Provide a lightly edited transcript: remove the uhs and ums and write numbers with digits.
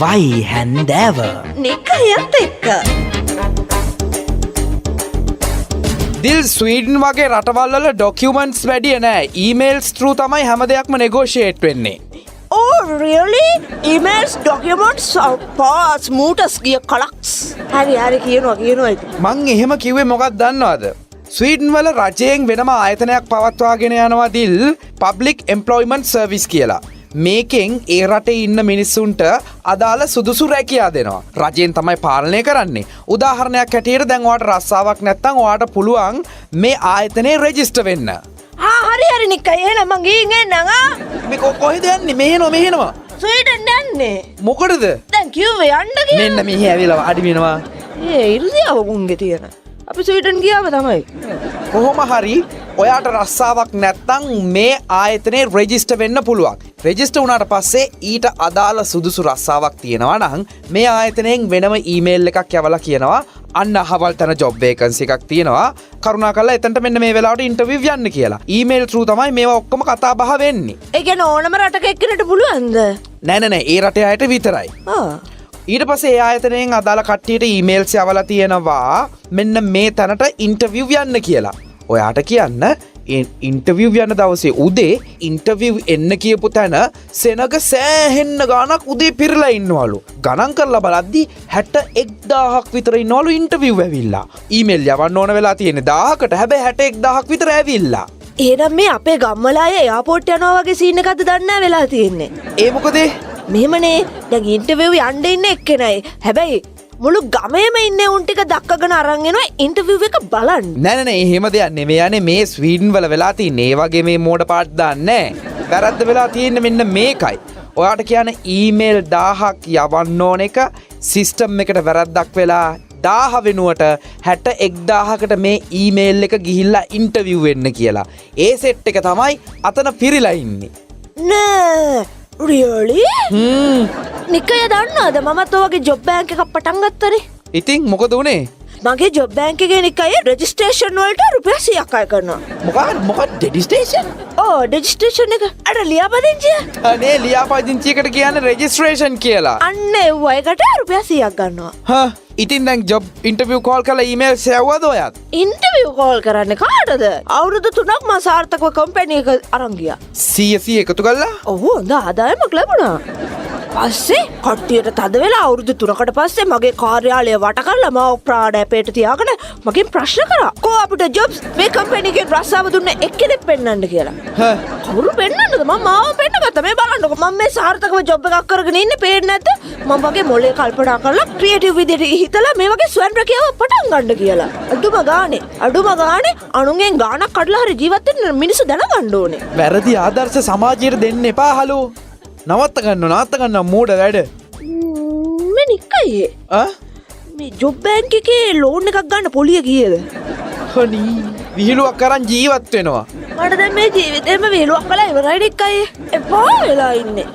වයි හැන්දෑව නිකයත් එක්ක දිල් ස්වීඩන් වගේ රටවල්වල ඩොකියුමන්ට්ස් වැඩිය නෑ ඊමේල්ස් ත්‍රූ තමයි හැම දෙයක්ම නෙගෝෂියේට් වෙන්නේ. Oh really? Emails, documents, pass, mooters ගිය කලක්ස්. හරි කියනවා ඉතින්. මං එහෙම කිව්වේ මොකක්ද දන්නවද? ස්වීඩන් වල රජයෙන් වෙනම ආයතනයක් පවත්වාගෙන යනවා දිල් පබ්ලික් එම්ප්ලොයිමන්ට් සර්විස් කියලා. මේකෙන් ඒ රටේ ඉන්න මිනිස්සුන්ට අදාළ සුදුසු රැකියා දෙනවා. රජයෙන් තමයි පාලනය කරන්නේ. උදාහරණයක් හැටියට දැන් ඔයාට රස්සාවක් නැත්නම් ඔයාට පුළුවන් මේ ආයතනයේ රෙජිස්ටර් වෙන්න. හරි නිකයි එහෙනම් මං ගිහින් එන්නම් මේ කොහෙද යන්නේ? මෙහෙනවා. ස්වීඩන් යන්නේ. මොකටද? දැන් කිව්වේ යන්න කියලා. මෙන්න මෙහි ඇවිල්ලා අඩි වෙනවා. ඉරිදියාව උන්ගේ තියෙන. අපි ස්වීඩන් ගියාම තමයි. කොහොම හරි ඔයාට රස්සාවක් නැත්තං මේ ආයතනයේ රෙජිස්ටර් වෙන්න පුළුවන්. රෙජිස්ටර් වුණාට පස්සේ ඊට අදාළ සුදුසු රස්සාවක් තියෙනවා නම් මේ ආයතනයෙන් වෙනම ඊමේල් එකක් යවලා කියනවා අන්න අහවල් තැන ජොබ් වේකන්සි එකක් තියෙනවා. කරුණාකරලා එතනට මෙන්න මේ වෙලාවට ඉන්ටර්විව් යන්න කියලා. ඊමේල් ත්‍රූ තමයි මේවා ඔක්කොම කතා බහ වෙන්නේ. ඒ කියන්නේ ඕනම රටක එක්කෙනෙකුට පුළුවන්ද? නෑ ඒ රටේ අයට විතරයි. ඊට පස්සේ ඒ ආයතනයෙන් අදාළ කට්ටියට ඊමේල්ස් යවලා තියෙනවා මෙන්න මේ තැනට ඉන්ටර්විව් යන්න කියලා. ඔයාට කියන්න ඉන්ටර්විව් යන දවසේ උදේ ඉන්ටර්විව් එන්න කියපු තැන සෙනග සෑහෙන්න ගානක් උදේ පිරලා ඉන්නවලු. ගණන් කරලා බලද්දි 61,000ක් විතර ඉන්නවලු ඉන්ටර්විව් ඇවිල්ලා. ඊමේල් යවන්න ඕන වෙලා තියෙන්නේ 1000කට. හැබැයි 61,000ක් විතර ඇවිල්ලා. එහෙනම් මේ අපේ ගම්වල අය එයාපෝට් යනවා වගේ සීන් එකක්ද දන්නේ නැහැ වෙලා තියෙන්නේ. ඒ මොකද? මෙහෙමනේ දැන් ඉන්ටර්විව් යන්න ඉන්නේ එක්කෙනයි. හැබැයි මුළු ගමේම ඉන්නේ උන් ටික දක්කගෙන අරන් එනවා ඉන්ටර්විව් එක බලන්න. නෑ එහෙම දෙයක් නෙමෙයි. යන්නේ මේ ස්වීඩන් වල වෙලා තියෙන්නේ. ඒ වගේ මේ මෝඩ පාට දාන්නේ නෑ. වැරද්ද වෙලා තියෙන්නේ මෙන්න මේකයි. ඔයාට කියන ඊමේල් 1000ක් යවන්න ඕන එක සිස්ටම් එකට වැරද්දක් වෙලා 1000 වෙනුවට 61,000කට මේ ඊමේල් එක ගිහිල්ලා ඉන්ටර්විව් වෙන්න කියලා. ඒ සෙට් එක තමයි අතන පිරීලා ඉන්නේ. නෑ really? නිකය දන්නවද මමත් ඔයගේ ජොබ් බෑන්ක් එකක් පටන් ගත්තනේ. ඉතින් මොකද උනේ? මගේ ජොබ් බෑන්ක් එකේ නිකය රෙජිස්ට්‍රේෂන් වලට රුපියල් 100ක් අය කරනවා. මොකක්ද රෙජිස්ට්‍රේෂන්? රෙජිස්ට්‍රේෂන් එක අර ලියාපදිංචිය. අනේ ලියාපදිංචියකට කියන්නේ රෙජිස්ට්‍රේෂන් කියලා. අන්න ඒව එකට රුපියල් 100ක් ගන්නවා. ඉතින් දැන් ජොබ් ඉන්ටර්විව් කෝල් කරලා ඊමේල් සෙව්වද ඔයත්? ඉන්ටර්විව් කෝල් කරන්නේ කාටද? අවුරුදු 3ක් මම සාර්ථකව කම්පැනි එක අරන් ගියා. 100 එකතු කළා? ඔව් හොඳ ආදායමක් ලැබුණා. පස්සේ කට්ටියට තද වෙලා අවුරුදු 3කට පස්සේ මගේ කාර්යාලය වට කරලා මාව ප්‍රාඩ ඇපේට තියාගෙන මගෙන් ප්‍රශ්න කරා. "කෝ අපිට ජොබ්ස් මේ කම්පැනි එකේ රස්සාව දුන්න එක්කෙනෙක් පෙන්නන්න" කියලා. කවුරු පෙන්නන්නද? මම මාව පෙන්නගත්තා. මේ බලන්නකො මම මේ සාර්ථකව ජොබ් එකක් කරගෙන ඉන්නේ පේන්නේ නැද්ද? මම වගේ මොලේ කල්පනා කරලා ක්‍රියේටිව් විදිහට හිතලා මේ වගේ ස්වයං රැකියාව පටන් ගන්න කියලා. අඩුම ගානේ අනුන්ගෙන් ගාණක් කඩලා හරි ජීවත් වෙන්න මිනිස්සු දැනගන්න ඕනේ. වැරදි ආදර්ශ සමාජයට දෙන්න එපා හලෝ. නවත්ත ගන්න මෝඩ වැඩ. මේ නිකයි මේ ජොබ් බෑන්ක් එකේ ලෝන් එකක් ගන්න පොලිය කීයද? හනී විහිළුවක් කරන් ජීවත් වෙනවා. මට දැන් මේ ජීවිතේම විහිළුවක් කළා ඉවරයි නිකයි. එපා වෙලා ඉන්නේ.